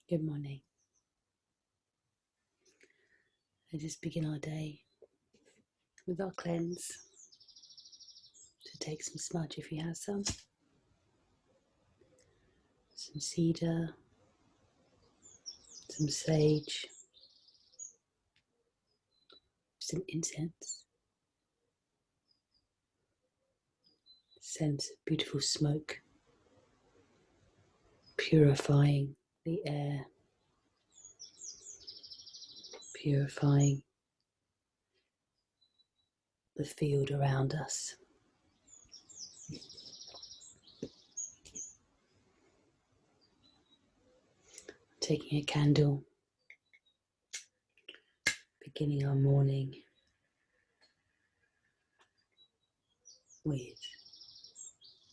Good morning. Let us begin our day with our cleanse. So take some smudge if you have some cedar, some sage, some incense, scent of beautiful smoke, purifying the air, purifying the field around us. Taking a candle, beginning our morning with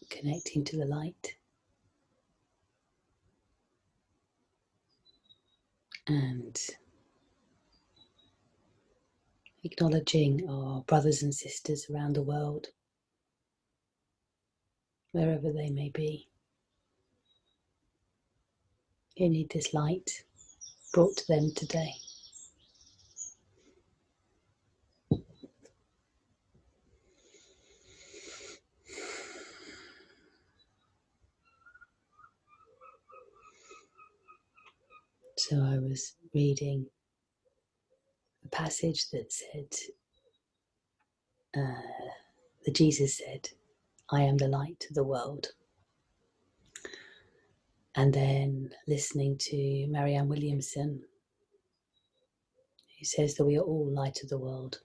connecting to the light and acknowledging our brothers and sisters around the world, wherever they may be, who need this light brought to them today. So I was reading a passage that said, that Jesus said, "I am the light of the world." And then listening to Marianne Williamson, who says that we are all light of the world,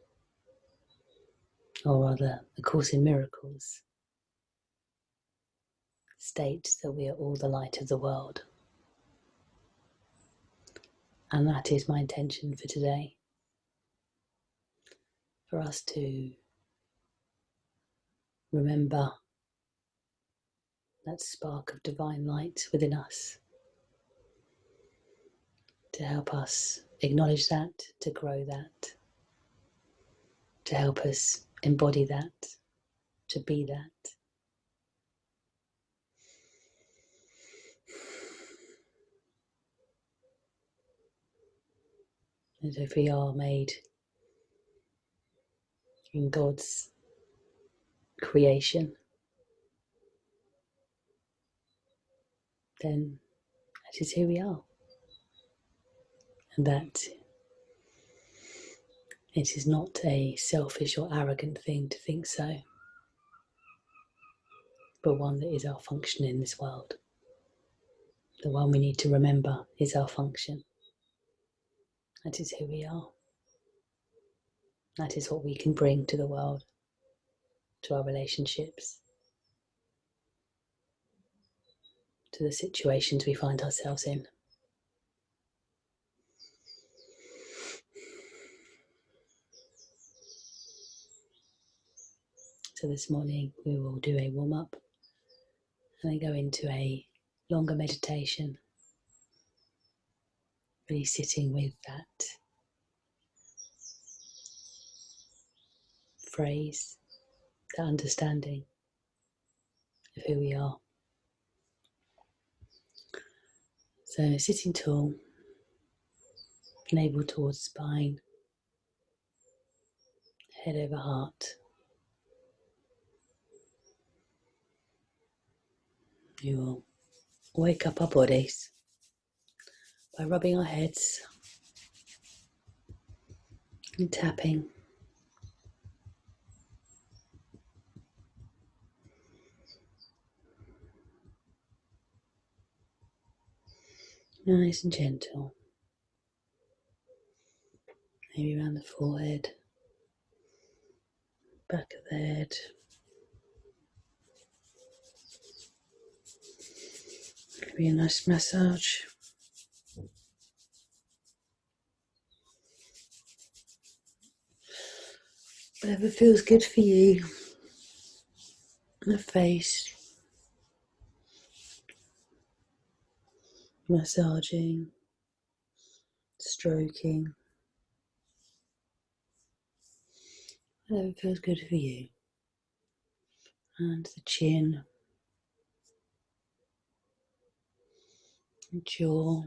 or rather, the Course in Miracles states that we are all the light of the world. And that is my intention for today, for us to remember that spark of divine light within us, to help us acknowledge that, to grow that, to help us embody that, to be that. And if we are made in God's creation, then that is who we are. And that it is not a selfish or arrogant thing to think so, but one that is our function in this world. The one we need to remember is our function. That is who we are. That is what we can bring to the world, to our relationships, to the situations we find ourselves in. So this morning we will do a warm-up and then go into a longer meditation, really sitting with that phrase, that understanding of who we are. So sitting tall, navel towards spine, head over heart. We will wake up our bodies by rubbing our heads and tapping. Nice and gentle. Maybe around the forehead, back of the head. Maybe a nice massage. Whatever feels good for you. The face. Massaging. Stroking. Whatever feels good for you. And the chin. The jaw.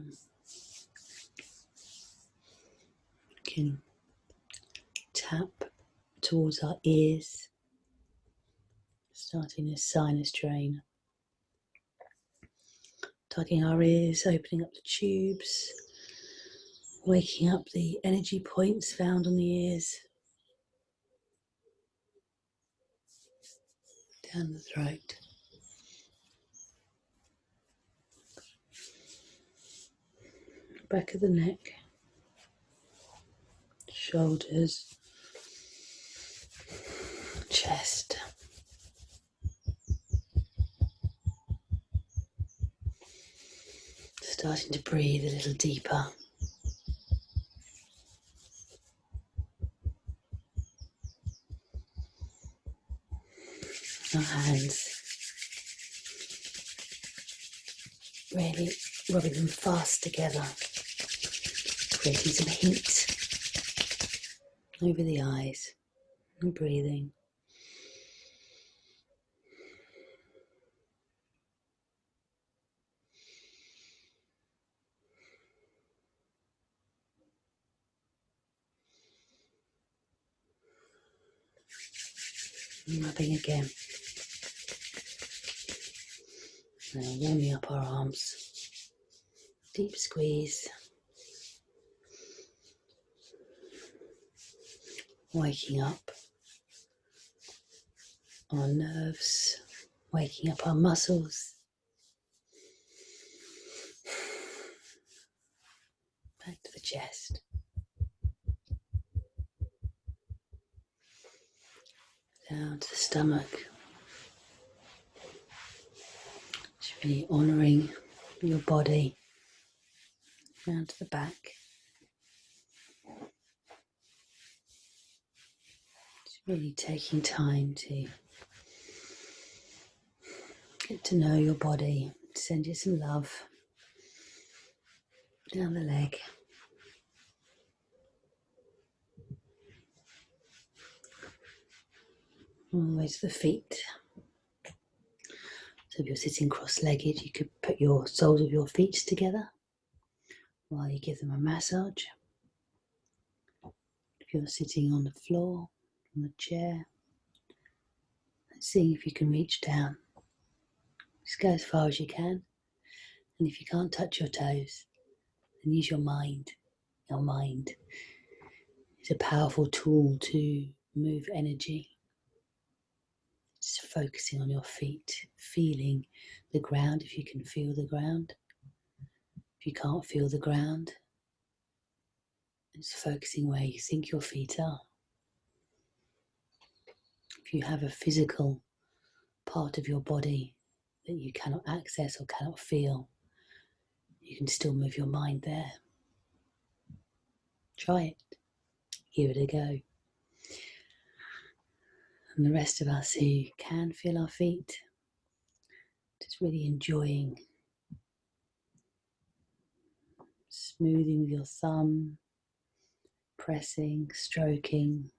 can tap towards our ears, starting a sinus drain, tugging our ears, opening up the tubes, waking up the energy points found on the ears, down the throat. Back of the neck, shoulders, chest. Starting to breathe a little deeper. Our hands, really rubbing them fast together, creating some heat over the eyes, and breathing. And rubbing again. Now warming up our arms. Deep squeeze. Waking up our nerves, waking up our muscles. Back to the chest. Down to the stomach. Just really honouring your body. Down to the back. Just really taking time to get to know your body, send you some love. Down the leg. All the way to the feet. So if you're sitting cross-legged, you could put your soles of your feet together while you give them a massage. If you're sitting on the floor, on the chair, seeing if you can reach down. Just go as far as you can. And if you can't touch your toes, then use your mind. Your mind is a powerful tool to move energy. Just focusing on your feet, feeling the ground if you can feel the ground. If you can't feel the ground, just focusing where you think your feet are. If you have a physical part of your body that you cannot access or cannot feel, you can still move your mind there. Try it. Give it a go. And the rest of us who can feel our feet, just really enjoying smoothing with your thumb, pressing, stroking.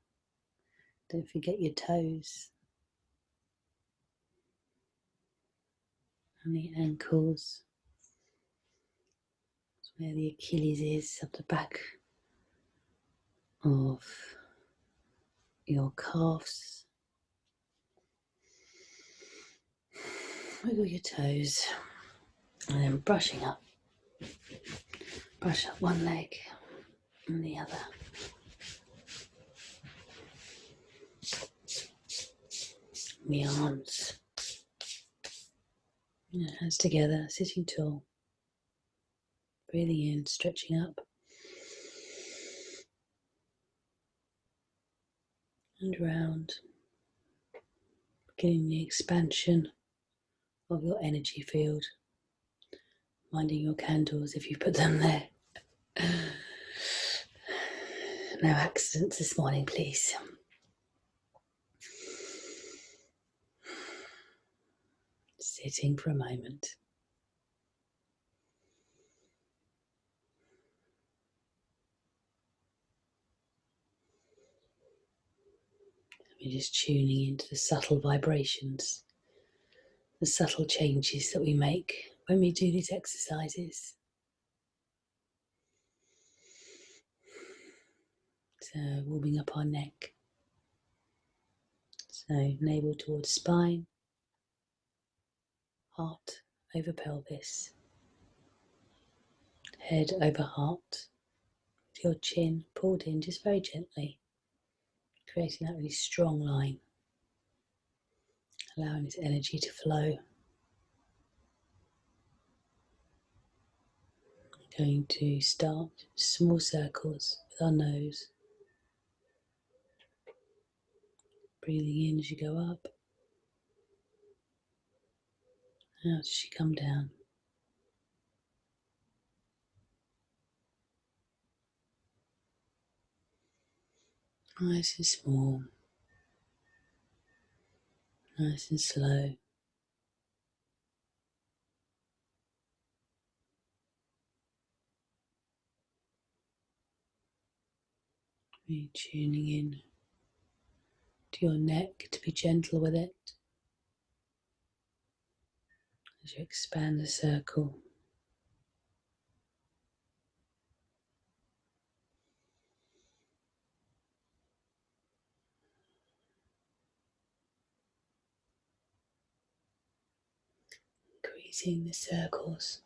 Don't forget your toes and the ankles. That's where the Achilles is, up the back of your calves. Wiggle your toes and then brushing up. Brush up one leg and the other. The arms. Hands together, sitting tall. Breathing in, stretching up. And round. Getting the expansion of your energy field. Minding your candles if you put them there. No accidents this morning, please. Sitting for a moment. We're just tuning into the subtle vibrations, the subtle changes that we make when we do these exercises. So warming up our neck. So navel towards spine, heart over pelvis, head over heart, with your chin pulled in just very gently, creating that really strong line, allowing this energy to flow. We're going to start small circles with our nose, breathing in as you go up, out as you come down. Nice and small, nice and slow. Really tuning in to your neck to be gentle with it as you expand the circle. Increasing the circles,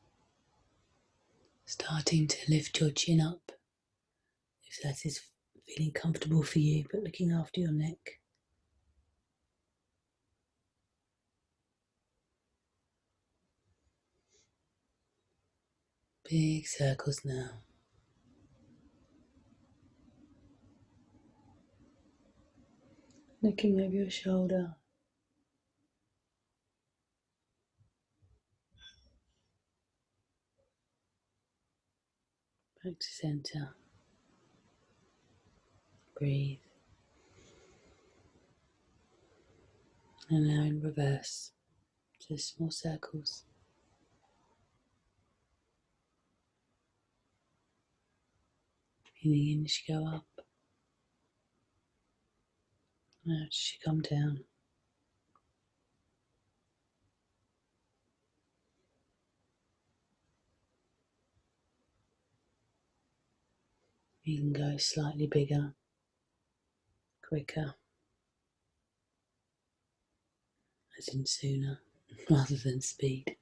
starting to lift your chin up if that is feeling comfortable for you, but looking after your neck. Big circles now. Looking over your shoulder. Back to center. Breathe. And now in reverse. Just small circles. Breathing in as you go up. Out as you come down. You can go slightly bigger, quicker, as in sooner, rather than speed.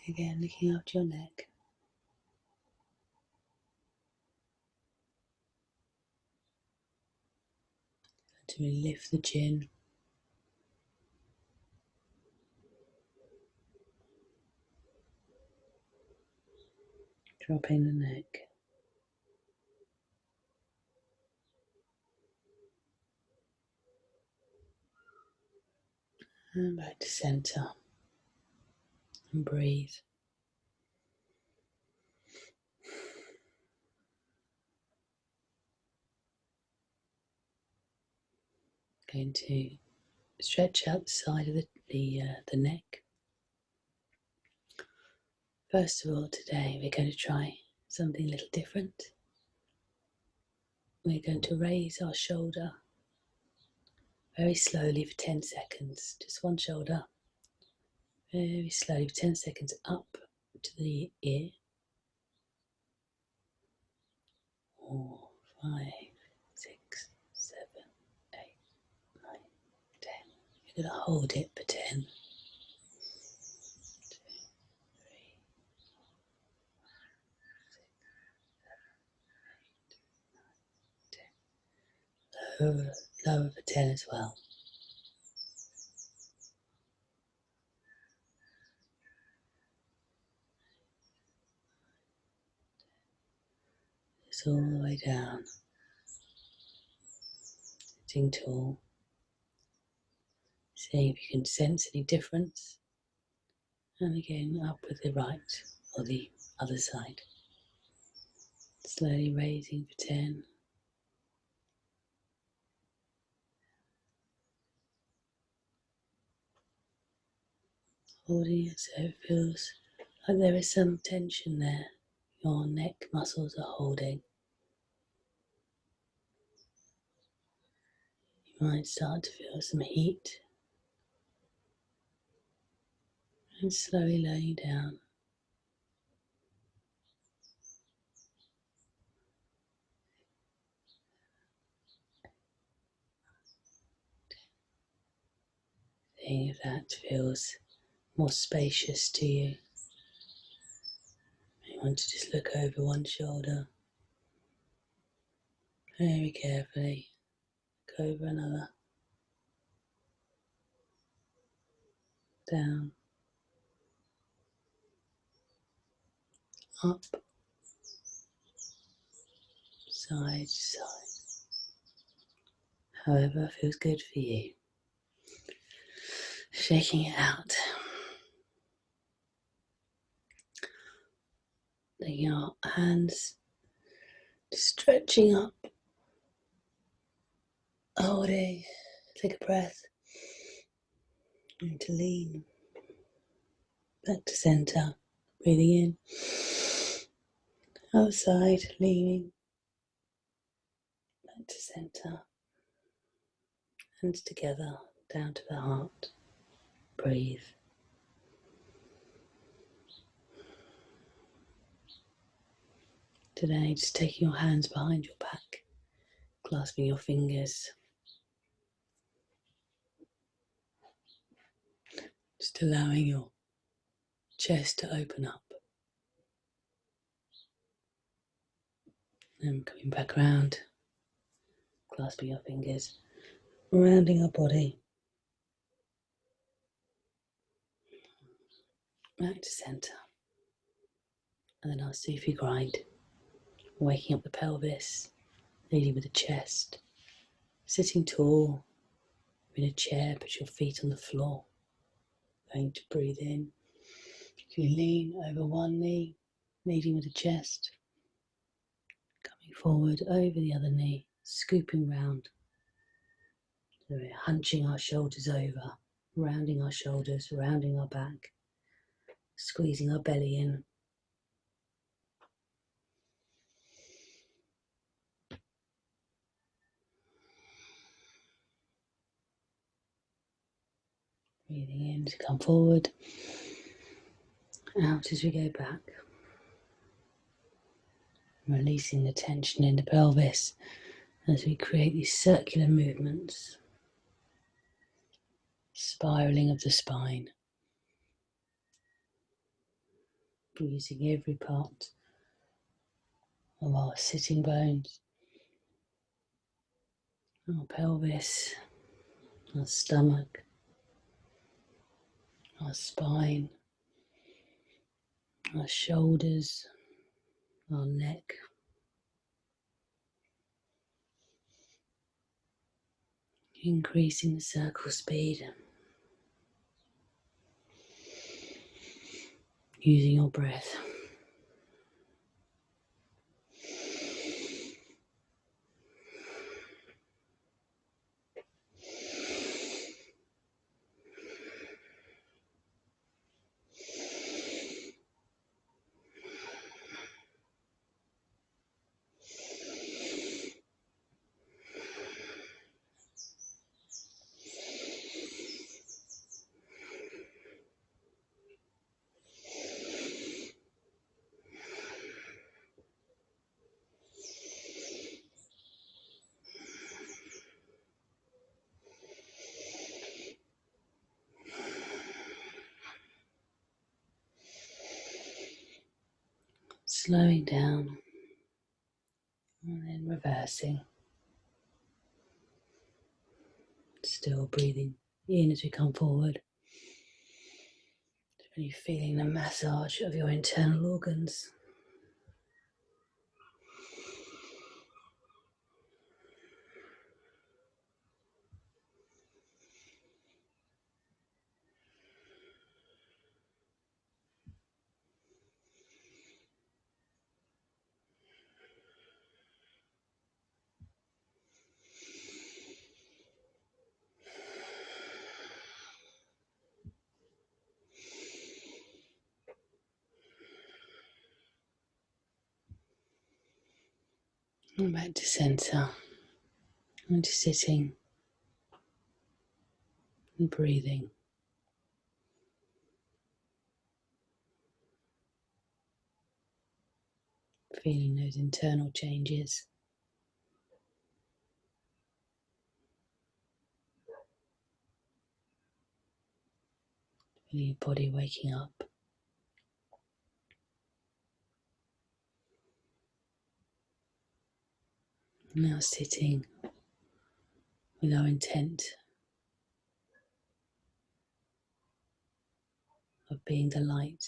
Again, looking after your neck. To really lift the chin. Dropping the neck. And back to center. And breathe. Going to stretch out the side of the neck. First of all, today we're going to try something a little different. We're going to raise our shoulder very slowly for 10 seconds, just one shoulder, very slowly for 10 seconds up to the ear. 4, 5, 6, 7, 8, 9, 10. You're going to hold it for 10. 2, 3, 4, 5, 6, 7, 8, 9, 10. Lower for 10 as well. Just all the way down. Sitting tall. See if you can sense any difference. And again, up with the right or the other side. Slowly raising for 10. Holding it so it feels like there is some tension there. Your neck muscles are holding. You might start to feel some heat. And slowly laying down. Seeing if that feels more spacious to you. You want to just look over one shoulder very carefully, look over another, down, up, side to side, however feels good for you. Shaking it out. Taking our hands, stretching up, holding, take a breath, and to lean back to centre, breathing in, outside, leaning, back to centre, hands together, down to the heart, breathe. Today, just taking your hands behind your back, clasping your fingers, just allowing your chest to open up. And coming back round, clasping your fingers, rounding our body, back to centre. And then our Sufi grind, waking up the pelvis, leading with the chest, sitting tall, in a chair, put your feet on the floor, going to breathe in. You can lean over one knee, leading with the chest, coming forward over the other knee, scooping round. So we're hunching our shoulders over, rounding our shoulders, rounding our back, squeezing our belly in. Breathing in to come forward, out as we go back. Releasing the tension in the pelvis as we create these circular movements, spiraling of the spine, using every part of our sitting bones, our pelvis, our stomach, our spine, our shoulders, our neck, increasing the circle speed, using your breath. Slowing down and then reversing. Still breathing in as we come forward. Really feeling the massage of your internal organs. And back to centre, and to sitting and breathing. Feeling those internal changes. Feel your body waking up. Now sitting with our intent of being the light.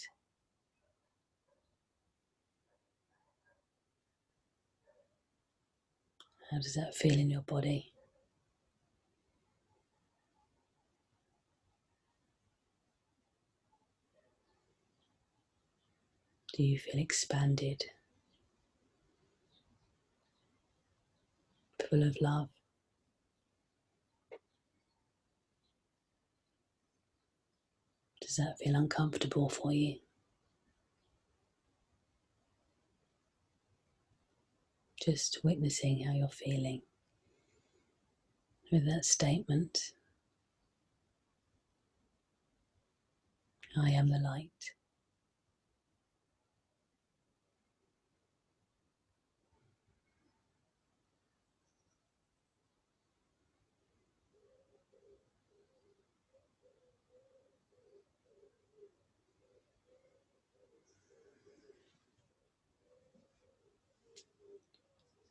How does that feel in your body? Do you feel expanded, full of love? Does that feel uncomfortable for you? Just witnessing how you're feeling with that statement, I am the light.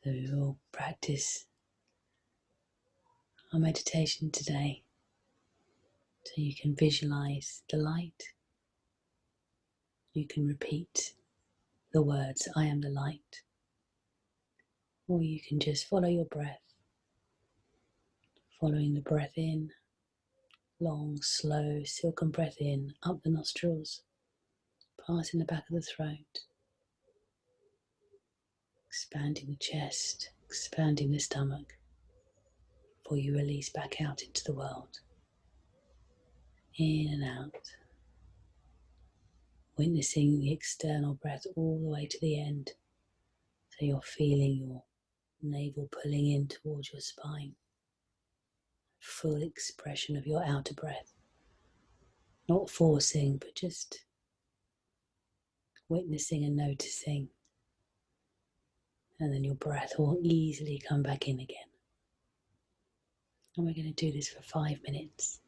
So we will practice our meditation today so you can visualize the light. You can repeat the words, I am the light. Or you can just follow your breath, following the breath in, long, slow, silken breath in, up the nostrils, passing the back of the throat, expanding the chest, expanding the stomach, before you release back out into the world. In and out, witnessing the external breath all the way to the end, so you're feeling your navel pulling in towards your spine. Full expression of your outer breath, not forcing, but just witnessing and noticing, and then your breath will easily come back in again. And we're going to do this for 5 minutes.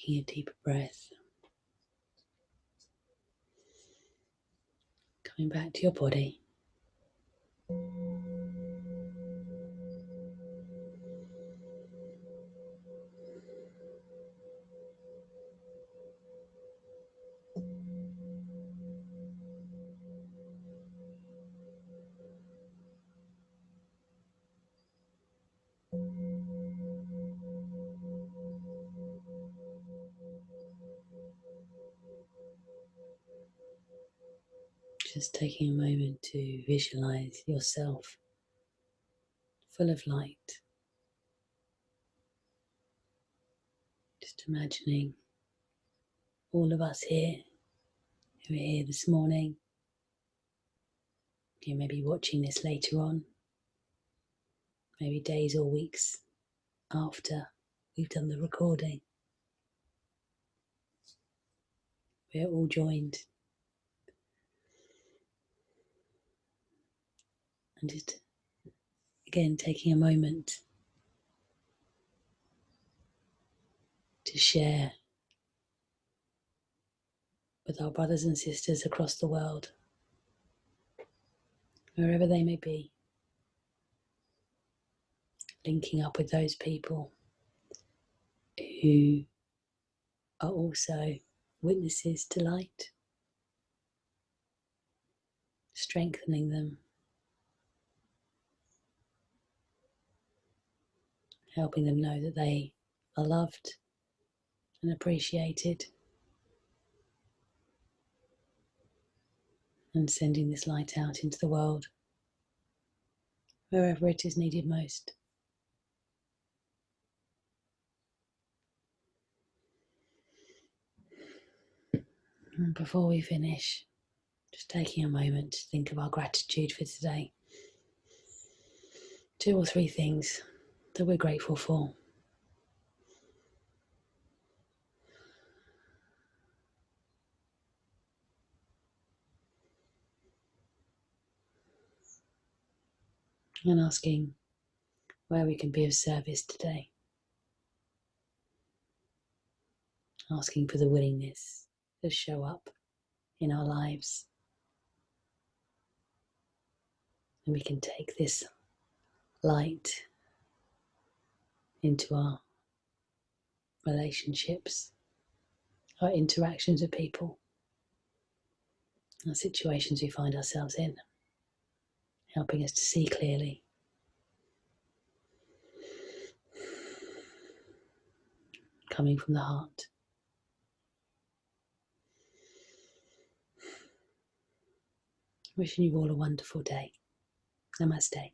Taking a deeper breath. Coming back to your body. Just taking a moment to visualize yourself full of light. Just imagining all of us here who are here this morning. You may be watching this later on, maybe days or weeks after we've done the recording. We're all joined. And just again taking a moment to share with our brothers and sisters across the world, wherever they may be, linking up with those people who are also witnesses to light, strengthening them, helping them know that they are loved and appreciated, and sending this light out into the world wherever it is needed most. And before we finish, just taking a moment to think of our gratitude for today. 2 or 3 things that we're grateful for. And asking where we can be of service today. Asking for the willingness to show up in our lives. And we can take this light into our relationships, our interactions with people, our situations we find ourselves in, helping us to see clearly. Coming from the heart. Wishing you all a wonderful day. Namaste.